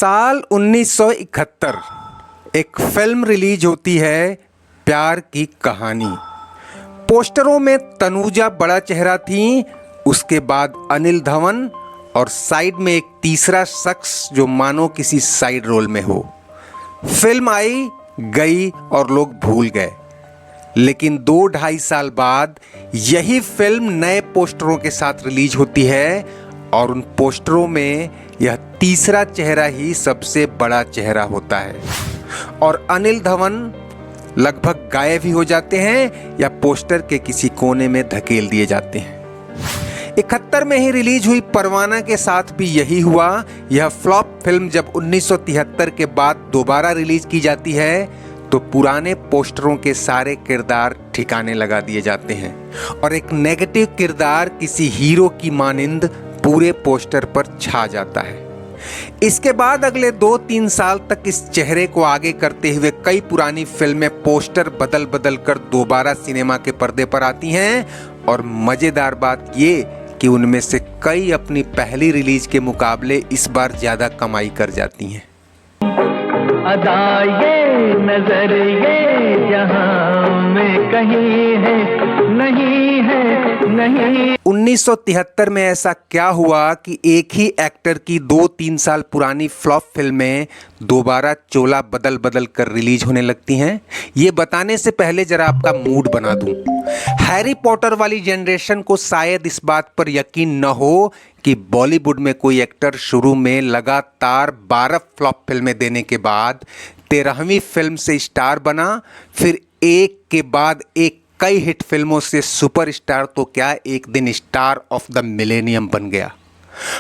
साल 1971 एक film release होती है, प्यार की कहानी। पोस्टरों में तनुजा बड़ा चेहरा थी, उसके बाद अनिल धवन और साइड में एक तीसरा शख्स जो मानो किसी साइड रोल में हो। फिल्म आई गई और लोग भूल गए, लेकिन 2-2.5 साल बाद यही फिल्म नए पोस्टरों के साथ रिलीज होती है और उन पोस्टरों में यह तीसरा चेहरा ही सबसे बड़ा चेहरा होता है और अनिल धवन लगभग गायब ही हो जाते हैं या पोस्टर के किसी कोने में धकेल दिए जाते हैं। 71 में ही रिलीज हुई परवाना के साथ भी यही हुआ। यह फ्लॉप फिल्म जब 1973 के बाद दोबारा रिलीज की जाती है तो पुराने पोस्टरों के सारे किरदार ठिकाने लगा दिए जाते हैं और एक नेगेटिव किरदार किसी हीरो की मानिंद पूरे पोस्टर पर छा जाता है। इसके बाद अगले 2-3 साल तक इस चेहरे को आगे करते हुए कई पुरानी फिल्में पोस्टर बदल बदल कर दोबारा सिनेमा के पर्दे पर आती हैं और मजेदार बात ये कि उनमें से कई अपनी पहली रिलीज के मुकाबले इस बार ज्यादा कमाई कर जाती हैं। अदा ये नजर ये जहां में कहीं है नहीं। 1973 में ऐसा क्या हुआ कि एक ही एक्टर की 2-3 साल पुरानी फ्लॉप फिल्में दोबारा चोला बदल बदल कर रिलीज होने लगती हैं? ये बताने से पहले जरा आपका मूड बना दूं। हैरी पॉटर वाली जनरेशन को शायद इस बात पर यकीन न हो कि बॉलीवुड में कोई एक्टर शुरू में लगातार 12 फ्लॉप फिल्में देने के बाद 13वीं फिल्म से स्टार बना, फिर एक के बाद एक कई हिट फिल्मों से सुपरस्टार तो क्या एक दिन स्टार ऑफ द मिलेनियम बन गया।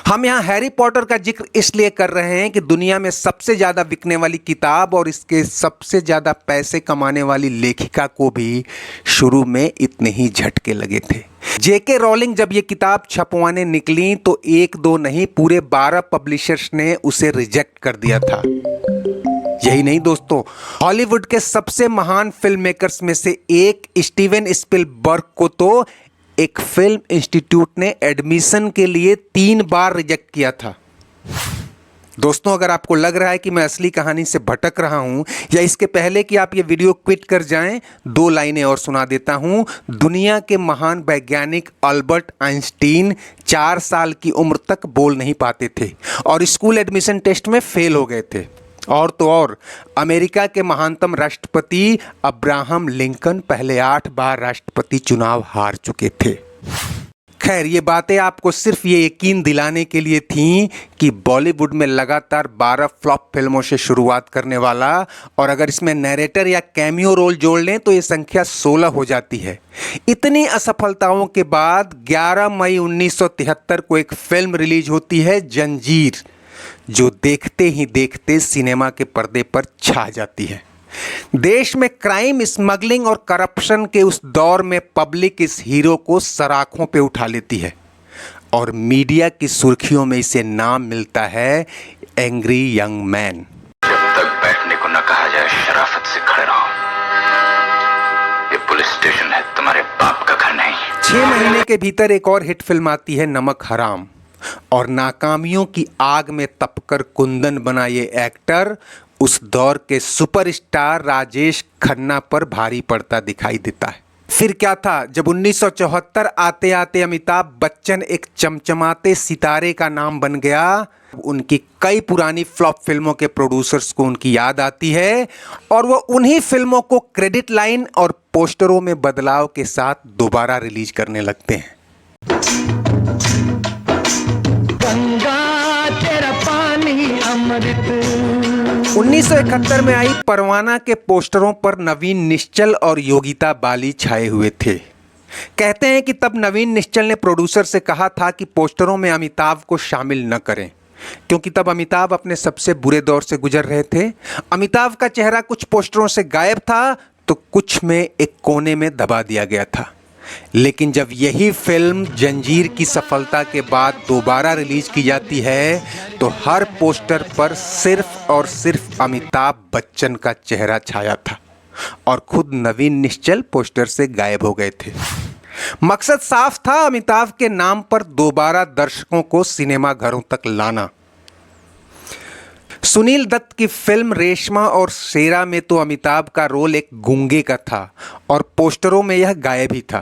हम यहाँ हैरी पॉटर का जिक्र इसलिए कर रहे हैं कि दुनिया में सबसे ज़्यादा बिकने वाली किताब और इसके सबसे ज़्यादा पैसे कमाने वाली लेखिका को भी शुरू में इतने ही झटके लगे थे। जेके रॉलिंग जब ये किताब छपवाने निकली तो 1-2 नहीं पूरे 12 पब्लिशर्स ने उसे रिजेक्ट कर दिया था। यही नहीं दोस्तों, हॉलीवुड के सबसे महान फिल्म मेकर्स में से एक स्टीवन स्पिलबर्ग को तो एक फिल्म इंस्टीट्यूट ने एडमिशन के लिए 3 बार रिजेक्ट किया था। दोस्तों, अगर आपको लग रहा है कि मैं असली कहानी से भटक रहा हूं या इसके पहले कि आप ये वीडियो क्विट कर जाएं, 2 लाइनें और सुना देता हूं। दुनिया के महान वैज्ञानिक अल्बर्ट आइंस्टीन 4 साल की उम्र तक बोल नहीं पाते थे और स्कूल एडमिशन टेस्ट में फेल हो गए थे। और तो और अमेरिका के महानतम राष्ट्रपति अब्राहम लिंकन पहले 8 बार राष्ट्रपति चुनाव हार चुके थे। खैर, ये बातें आपको सिर्फ ये यकीन दिलाने के लिए थीं कि बॉलीवुड में लगातार 12 फ्लॉप फिल्मों से शुरुआत करने वाला, और अगर इसमें नैरेटर या कैमियो रोल जोड़ लें तो ये संख्या 16 हो जाती है। इतनी असफलताओं के बाद 11 मई 1973 को एक फिल्म रिलीज होती है, जंजीर, जो देखते ही देखते सिनेमा के पर्दे पर छा जाती है। देश में क्राइम, स्मगलिंग और करप्शन के उस दौर में पब्लिक इस हीरो को सराखों पे उठा लेती है और मीडिया की सुर्खियों में इसे नाम मिलता है एंग्री यंग मैन। जब तक बैठने को न कहा जाए शराफत से खड़े रहो। ये पुलिस स्टेशन है, तुम्हारे बाप का घर नहीं। 6 महीने के भीतर एक और हिट फिल्म आती है, नमक हराम, और नाकामियों की आग में तपकर कुंदन बना ये एक्टर उस दौर के सुपरस्टार राजेश खन्ना पर भारी पड़ता दिखाई देता है। फिर क्या था, जब 1974 आते आते अमिताभ बच्चन एक चमचमाते सितारे का नाम बन गया, उनकी कई पुरानी फ्लॉप फिल्मों के प्रोड्यूसर्स को उनकी याद आती है और वो उन्हीं फिल्मों को क्रेडिट लाइन और पोस्टरों में बदलाव के साथ दोबारा रिलीज करने लगते हैं। 1971 में आई परवाना के पोस्टरों पर नवीन निश्चल और योगिता बाली छाए हुए थे। कहते हैं कि तब नवीन निश्चल ने प्रोड्यूसर से कहा था कि पोस्टरों में अमिताभ को शामिल न करें, क्योंकि तब अमिताभ अपने सबसे बुरे दौर से गुजर रहे थे। अमिताभ का चेहरा कुछ पोस्टरों से गायब था तो कुछ में एक कोने में दबा दिया गया था। लेकिन जब यही फिल्म जंजीर की सफलता के बाद दोबारा रिलीज की जाती है तो हर पोस्टर पर सिर्फ और सिर्फ अमिताभ बच्चन का चेहरा छाया था और खुद नवीन निश्चल पोस्टर से गायब हो गए थे। मकसद साफ था, अमिताभ के नाम पर दोबारा दर्शकों को सिनेमा घरों तक लाना। सुनील दत्त की फिल्म रेशमा और शेरा में तो अमिताभ का रोल एक गूंगे का था और पोस्टरों में यह गायब ही था,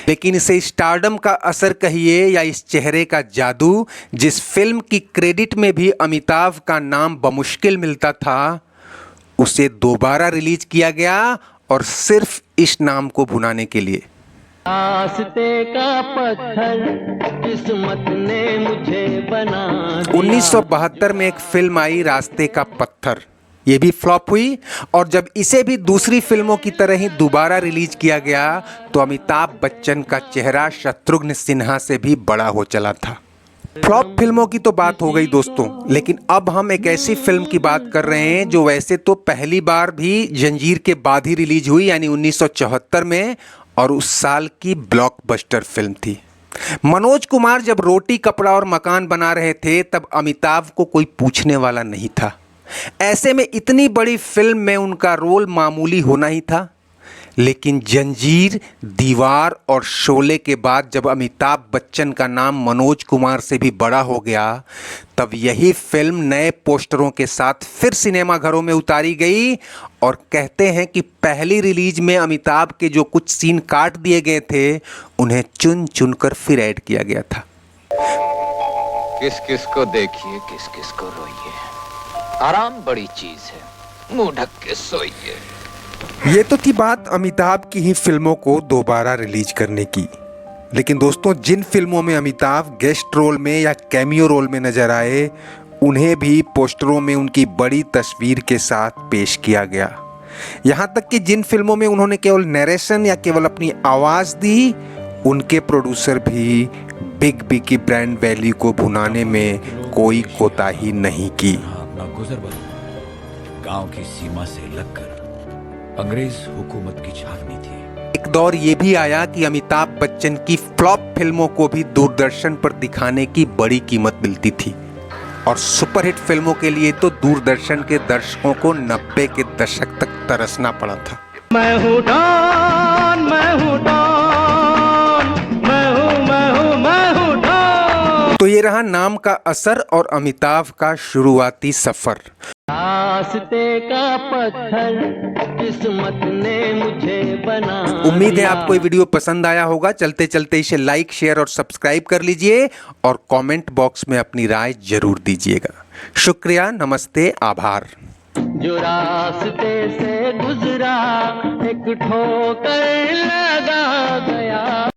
लेकिन इसे स्टारडम का असर कहिए या इस चेहरे का जादू, जिस फिल्म की क्रेडिट में भी अमिताभ का नाम बमुश्किल मिलता था, उसे दोबारा रिलीज किया गया और सिर्फ इस नाम को भुनाने के लिए। रास्ते का पत्थर किस्मत ने मुझे बना दिया। 1972 में एक फिल्म आई रास्ते का पत्थर, ये भी फ्लॉप हुई और जब इसे भी दूसरी फिल्मों की तरह ही दोबारा रिलीज किया गया तो अमिताभ बच्चन का चेहरा शत्रुघ्न सिन्हा से भी बड़ा हो चला था। फ्लॉप फिल्मों की तो बात हो गई दोस्तों, लेकिन अब हम एक ऐसी फिल्म की बात कर रहे हैं जो वैसे तो पहली बार भी जंजीर के बाद ही रिलीज हुई, यानी 1974 में, और उस साल की ब्लॉकबस्टर फिल्म थी। मनोज कुमार जब रोटी कपड़ा और मकान बना रहे थे तब अमिताभ को कोई पूछने वाला नहीं था। ऐसे में इतनी बड़ी फिल्म में उनका रोल मामूली होना ही था, लेकिन जंजीर, दीवार और शोले के बाद जब अमिताभ बच्चन का नाम मनोज कुमार से भी बड़ा हो गया, तब यही फिल्म नए पोस्टरों के साथ फिर सिनेमाघरों में उतारी गई और कहते हैं कि पहली रिलीज में अमिताभ के जो कुछ सीन काट दिए गए थे, उन्हें चुन चुनकर फिर ऐड किया गया था। किस किस को देखिए, किस किस को रोइए, आराम बड़ी चीज है, मुंह ढक के सोइए। ये तो थी बात अमिताभ की ही फिल्मों को दोबारा रिलीज करने की, लेकिन दोस्तों जिन फिल्मों में अमिताभ गेस्ट रोल में या कैमियो रोल में नजर आए, उन्हें भी पोस्टरों में उनकी बड़ी तस्वीर के साथ पेश किया गया। यहाँ तक कि जिन फिल्मों में उन्होंने केवल नरेशन या केवल अपनी आवाज दी, उनके प्रोड्यूसर भी बिग बी की ब्रांड वैल्यू को भुनाने में कोई कोताही नहीं की। अपना गुजर बदल गांव की सीमा से लगकर अंग्रेज हुकूमत की छावनी थी। एक दौर ये भी आया कि अमिताभ बच्चन की फ्लॉप फिल्मों को भी दूरदर्शन पर दिखाने की बड़ी कीमत मिलती थी और सुपरहिट फिल्मों के लिए तो दूरदर्शन के दर्शकों को 90 के दशक तक तरसना पड़ा था। मैं हूँ डॉन, मैं हूँ डॉन, मैं हूँ डॉन। तो ये रहा नाम का असर और अमिताभ का शुरुआती सफर। रास्ते का पत्थर किस्मत ने मुझे बना। उम्मीद है आपको ये वीडियो पसंद आया होगा। चलते चलते इसे लाइक, शेयर और सब्सक्राइब कर लीजिए और कमेंट बॉक्स में अपनी राय जरूर दीजिएगा। शुक्रिया, नमस्ते, आभार। जो रास्ते से गुजरा एक ठोकर लगा गया।